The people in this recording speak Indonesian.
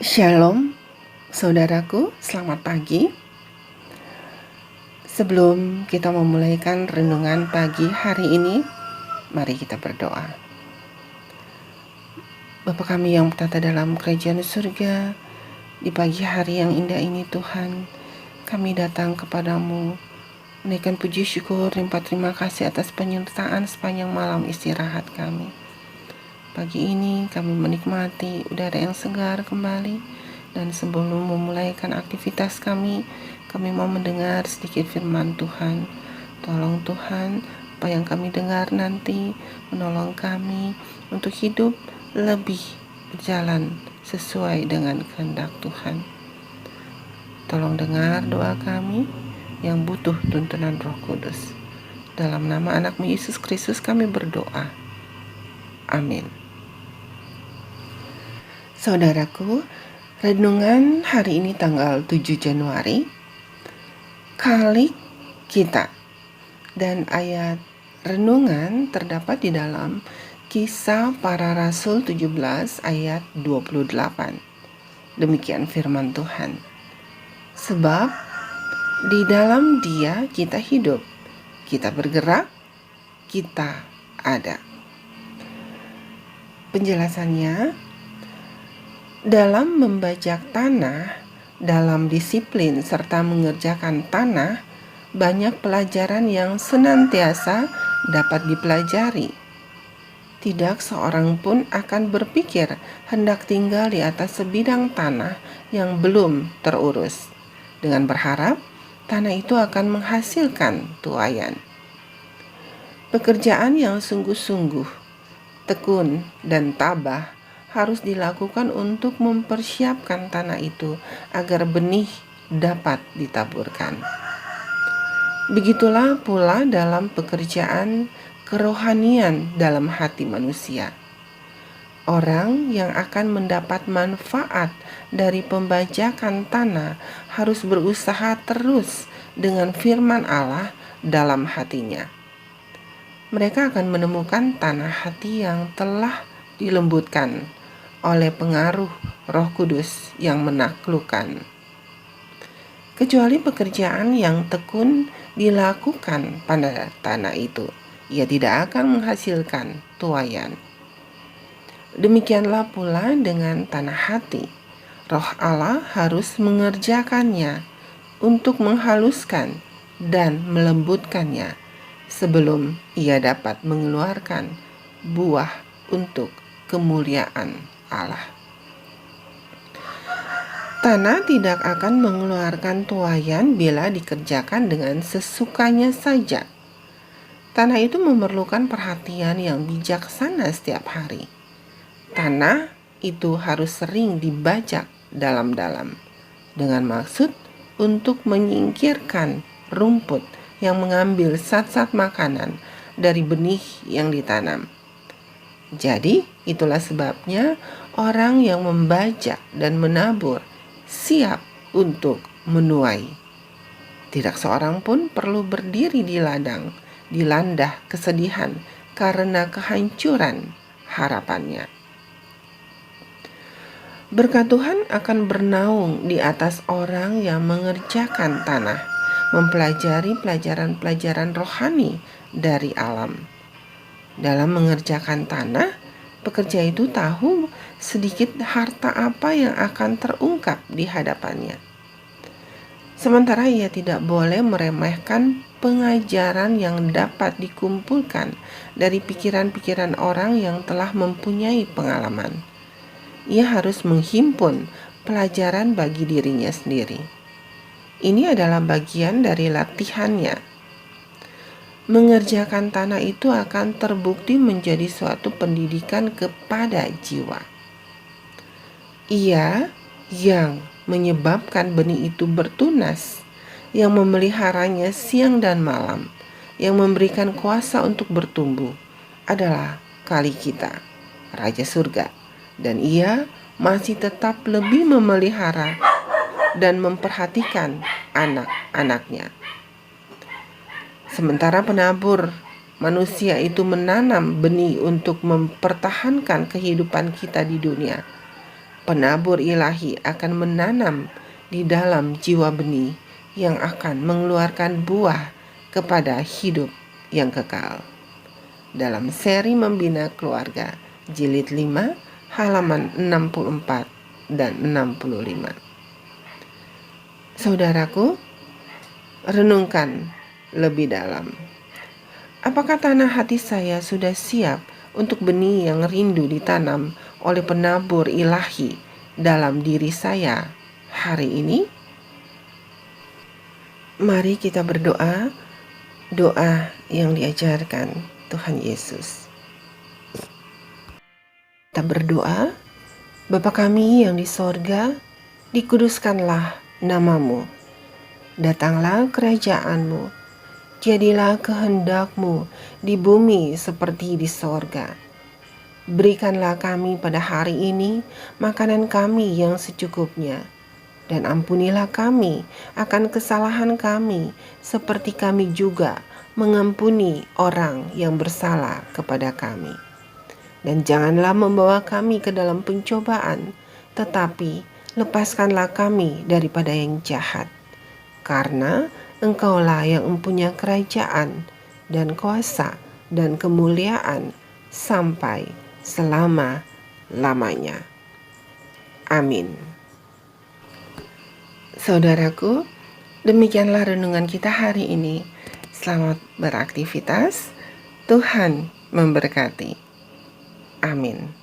Shalom, saudaraku, selamat pagi. Sebelum kita memulaikan renungan pagi hari ini, mari kita berdoa. Bapa kami yang bertata dalam kerajaan surga, di pagi hari yang indah ini Tuhan, kami datang kepadamu, menaikkan puji syukur, limpah terima kasih atas penyertaan sepanjang malam istirahat kami. Pagi ini kami menikmati udara yang segar kembali, dan sebelum memulaikan aktivitas kami mau mendengar sedikit firman Tuhan. Tolong Tuhan, apa yang kami dengar nanti menolong kami untuk hidup lebih berjalan sesuai dengan kehendak Tuhan. Tolong dengar doa kami yang butuh tuntunan Roh Kudus. Dalam nama anak-Mu Yesus Kristus kami berdoa. Amin. Saudaraku, renungan hari ini tanggal 7 Januari, kali kita, dan ayat renungan terdapat di dalam Kisah Para Rasul 17 ayat 28. Demikian firman Tuhan. Sebab di dalam Dia kita hidup, kita bergerak, kita ada. Penjelasannya, dalam membajak tanah, dalam disiplin serta mengerjakan tanah, banyak pelajaran yang senantiasa dapat dipelajari. Tidak seorang pun akan berpikir hendak tinggal di atas sebidang tanah yang belum terurus, dengan berharap tanah itu akan menghasilkan tuaian. Pekerjaan yang sungguh-sungguh, tekun, dan tabah harus dilakukan untuk mempersiapkan tanah itu agar benih dapat ditaburkan. Begitulah pula dalam pekerjaan kerohanian dalam hati manusia. Orang yang akan mendapat manfaat dari pembajakan tanah harus berusaha terus dengan firman Allah dalam hatinya. Mereka akan menemukan tanah hati yang telah dilembutkan oleh pengaruh Roh Kudus yang menaklukkan. Kecuali pekerjaan yang tekun dilakukan pada tanah itu, ia tidak akan menghasilkan tuaian. Demikianlah pula dengan tanah hati. Roh Allah harus mengerjakannya untuk menghaluskan dan melembutkannya sebelum ia dapat mengeluarkan buah untuk kemuliaan Allah. Tanah tidak akan mengeluarkan tuaian bila dikerjakan dengan sesukanya saja. Tanah itu memerlukan perhatian yang bijaksana setiap hari. Tanah itu harus sering dibajak dalam-dalam, dengan maksud untuk menyingkirkan rumput yang mengambil zat-zat makanan dari benih yang ditanam. Jadi, itulah sebabnya orang yang membajak dan menabur siap untuk menuai. Tidak seorang pun perlu berdiri di ladang, di landah kesedihan karena kehancuran harapannya. Berkat Tuhan akan bernaung di atas orang yang mengerjakan tanah, mempelajari pelajaran-pelajaran rohani dari alam. Dalam mengerjakan tanah, pekerja itu tahu sedikit harta apa yang akan terungkap di hadapannya. Sementara ia tidak boleh meremehkan pengajaran yang dapat dikumpulkan dari pikiran-pikiran orang yang telah mempunyai pengalaman. Ia harus menghimpun pelajaran bagi dirinya sendiri. Ini adalah bagian dari latihannya. Mengerjakan tanah itu akan terbukti menjadi suatu pendidikan kepada jiwa. Ia yang menyebabkan benih itu bertunas, yang memeliharanya siang dan malam, yang memberikan kuasa untuk bertumbuh adalah kali kita, Raja Surga, dan ia masih tetap lebih memelihara dan memperhatikan anak-anaknya. Sementara penabur manusia itu menanam benih untuk mempertahankan kehidupan kita di dunia, Penabur ilahi akan menanam di dalam jiwa benih yang akan mengeluarkan buah kepada hidup yang kekal. Dalam seri Membina Keluarga, jilid 5, halaman 64 dan 65. Saudaraku, renungkan lebih dalam. Apakah tanah hati saya sudah siap untuk benih yang rindu ditanam oleh penabur ilahi dalam diri saya hari ini? Mari kita berdoa, doa yang diajarkan Tuhan Yesus. Kita berdoa, Bapa kami yang di sorga, dikuduskanlah namamu. Datanglah kerajaan-Mu, jadilah kehendak-Mu di bumi seperti di sorga. Berikanlah kami pada hari ini makanan kami yang secukupnya, dan ampunilah kami akan kesalahan kami seperti kami juga mengampuni orang yang bersalah kepada kami. Dan janganlah membawa kami ke dalam pencobaan, tetapi lepaskanlah kami daripada yang jahat. Karena Engkaulah yang mempunyai kerajaan dan kuasa dan kemuliaan sampai selama-lamanya. Amin. Saudaraku, demikianlah renungan kita hari ini. Selamat beraktivitas. Tuhan memberkati. Amin.